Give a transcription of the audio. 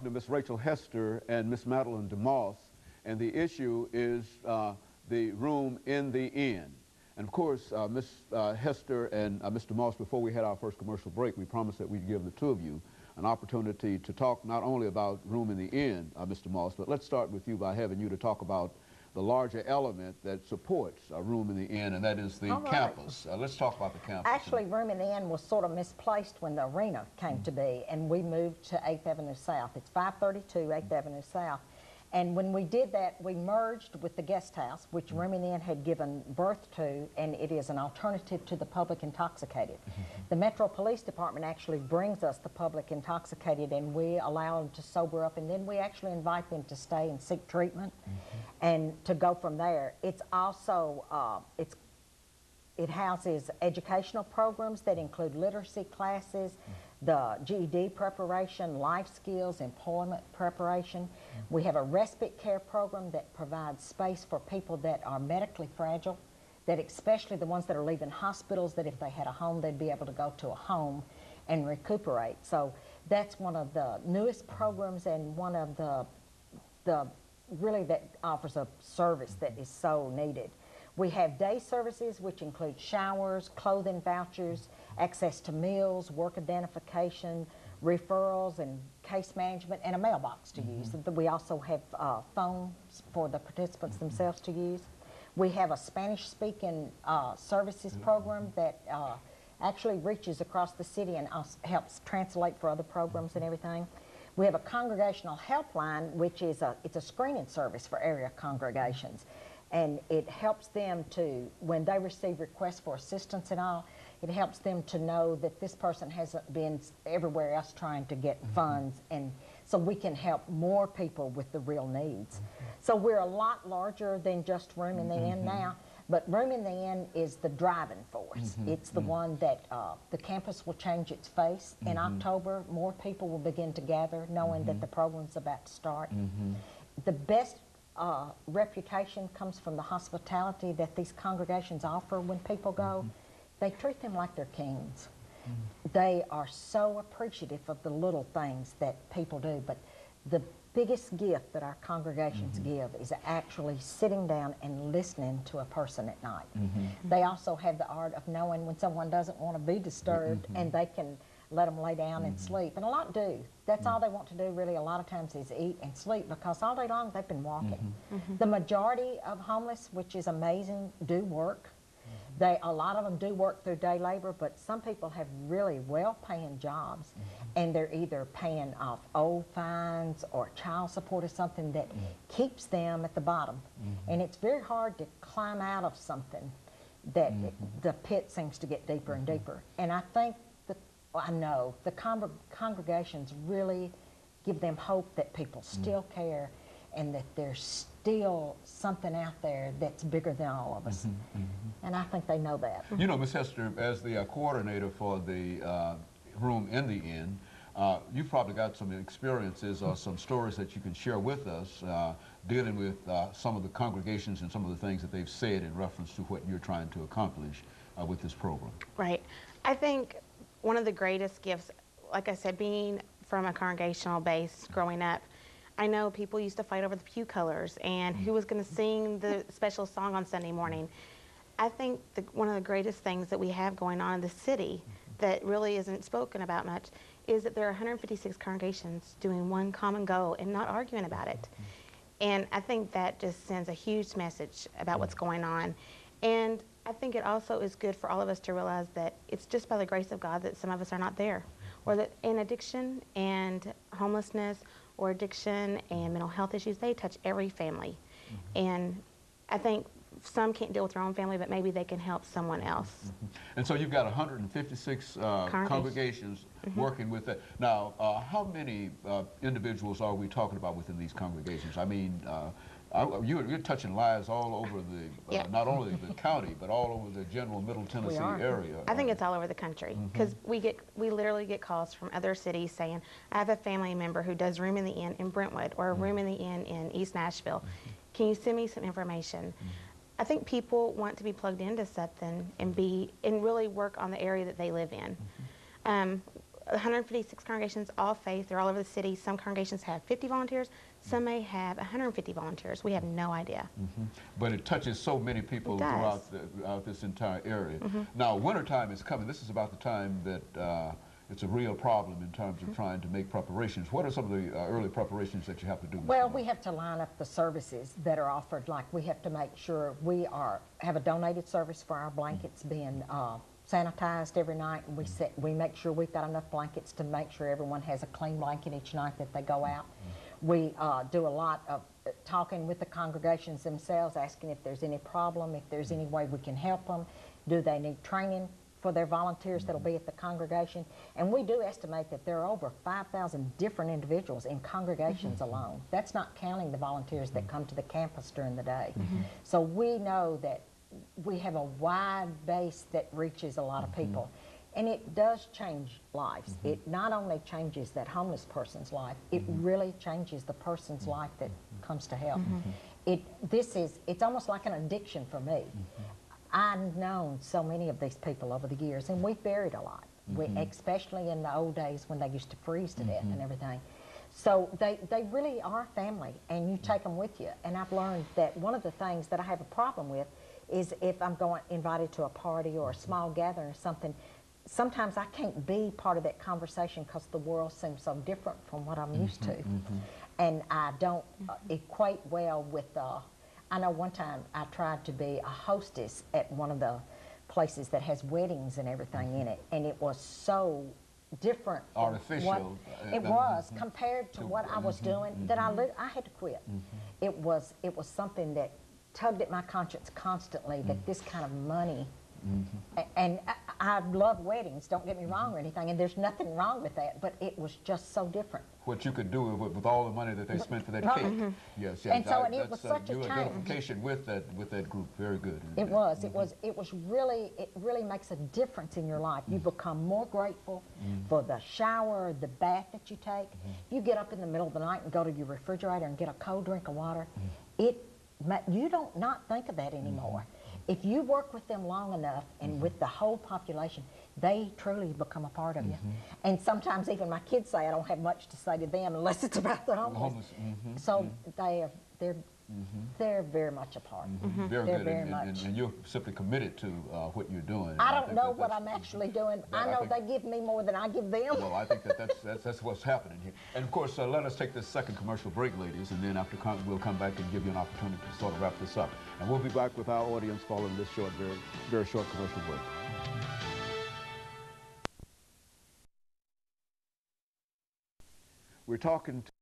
to Miss RHester and Miss MDeMoss, and the issue is the room in the inn. And of course, Miss Hester and Mr. Moss, before we had our first commercial break, we promised that we'd give the two of you an opportunity to talk not only about room in the inn, Mr. Moss, but let's start with you by having you to talk about the larger element that supports a room in the inn, and that is the campus. Let's talk about the campus. Actually, room in the inn was sort of misplaced when the arena came to be, and we moved to 8th Avenue South. It's 532 8th Avenue South. And when we did that, we merged with the guest house, which Room in the Inn had given birth to, and it is an alternative to the public intoxicated. The Metro Police Department actually brings us the public intoxicated, and we allow them to sober up, and then we actually invite them to stay and seek treatment and to go from there. It's also, it houses educational programs that include literacy classes, the GED preparation, life skills, employment preparation. We have a respite care program that provides space for people that are medically fragile, that especially the ones that are leaving hospitals, that if they had a home, they'd be able to go to a home and recuperate. So that's one of the newest programs, and one of the really that offers a service that is so needed. We have day services, which include showers, clothing vouchers, access to meals, work identification, referrals, and case management, and a mailbox to use. We also have phones for the participants themselves to use. We have a Spanish-speaking services program that actually reaches across the city and helps translate for other programs and everything. We have a congregational helpline, which is it's a screening service for area congregations. And it helps them to, when they receive requests for assistance and all, it helps them to know that this person hasn't been everywhere else trying to get funds, and so we can help more people with the real needs. So we're a lot larger than just Room in the Inn now, but Room in the Inn is the driving force. It's the one that the campus will change its face. In October, more people will begin to gather, knowing that the program's about to start. The best reputation comes from the hospitality that these congregations offer when people go. They treat them like they're kings. They are so appreciative of the little things that people do, but the biggest gift that our congregations give is actually sitting down and listening to a person at night. They also have the art of knowing when someone doesn't want to be disturbed, and they can let them lay down and sleep. And a lot do. That's all they want to do really a lot of times is eat and sleep, because all day long they've been walking. The majority of homeless, which is amazing, do work. A lot of them do work through day labor, but some people have really well-paying jobs, and they're either paying off old fines or child support or something that keeps them at the bottom. And it's very hard to climb out of something that the pit seems to get deeper and deeper. And I think I know the congregations really give them hope that people still care, and that there's still something out there that's bigger than all of us. And I think they know that. You know, Ms. Hester, as the coordinator for the room in the inn, you've probably got some experiences or some stories that you can share with us dealing with some of the congregations and some of the things that they've said in reference to what you're trying to accomplish with this program. Right. I think one of the greatest gifts, like I said, being from a congregational base growing up, I know people used to fight over the pew colors and who was going to sing the special song on Sunday morning. I think one of the greatest things that we have going on in the city that really isn't spoken about much is that there are 156 congregations doing one common goal and not arguing about it. And I think that just sends a huge message about what's going on. And I think it also is good for all of us to realize that it's just by the grace of God that some of us are not there, or that in addiction and homelessness or addiction and mental health issues, they touch every family. And I think some can't deal with their own family, but maybe they can help someone else. And so you've got 156 congregations working with that. Now, how many individuals are we talking about within these congregations? I mean, you're touching lives all over the, not only the county, but all over the general Middle Tennessee area. I think it's all over the country, because we literally get calls from other cities saying, I have a family member who does Room in the Inn in Brentwood or Room in the Inn in East Nashville. Can you send me some information? I think people want to be plugged into something and really work on the area that they live in. 156 congregations, all faith. They're all over the city. Some congregations have 50 volunteers. Some may have 150 volunteers. We have no idea. But it touches so many people throughout this entire area. Now, wintertime is coming. This is about the time that it's a real problem in terms of trying to make preparations. What are some of the early preparations that you have to do? Well, we have to line up the services that are offered. Like, we have to make sure we have a donated service for our blankets being sanitized every night, and we make sure we've got enough blankets to make sure everyone has a clean blanket each night that they go out. We do a lot of talking with the congregations themselves, asking if there's any problem, if there's any way we can help them. Do they need training for their volunteers that'll be at the congregation? And we do estimate that there are over 5,000 different individuals in congregations alone. That's not counting the volunteers that come to the campus during the day. So we know that we have a wide base that reaches a lot of people. And it does change lives. It not only changes that homeless person's life, it really changes the person's life that comes to help. It's almost like an addiction for me. I've known so many of these people over the years, and we've buried a lot, especially in the old days when they used to freeze to death and everything. So they really are family, and you take them with you. And I've learned that one of the things that I have a problem with is if I'm invited to a party or a small gathering or something, sometimes I can't be part of that conversation because the world seems so different from what I'm used to. And I don't equate well with, I know one time I tried to be a hostess at one of the places that has weddings and everything in it, and it was so different. Artificial. It was, compared to what I was doing, that I had to quit. It was something that tugged at my conscience constantly, that this kind of money, and I love weddings, don't get me wrong or anything, and there's nothing wrong with that, but it was just so different. What you could do with all the money that they spent for that cake. Yes, yes. And so it was such a your change. identification with that group, very good. It really makes a difference in your life. You become more grateful for the shower, the bath that you take. You get up in the middle of the night and go to your refrigerator and get a cold drink of water. You don't not think of that anymore. If you work with them long enough and with the whole population, they truly become a part of you. And sometimes even my kids say I don't have much to say to them unless it's about the homeless. So they're very much a part. Very good, and you're simply committed to what you're doing. I don't know what I'm actually doing. I know they give me more than I give them. Well, I think that's what's happening here. And of course, let us take this second commercial break, ladies, and then after we'll come back and give you an opportunity to sort of wrap this up. And we'll be back with our audience following this short, very short commercial break. We're talking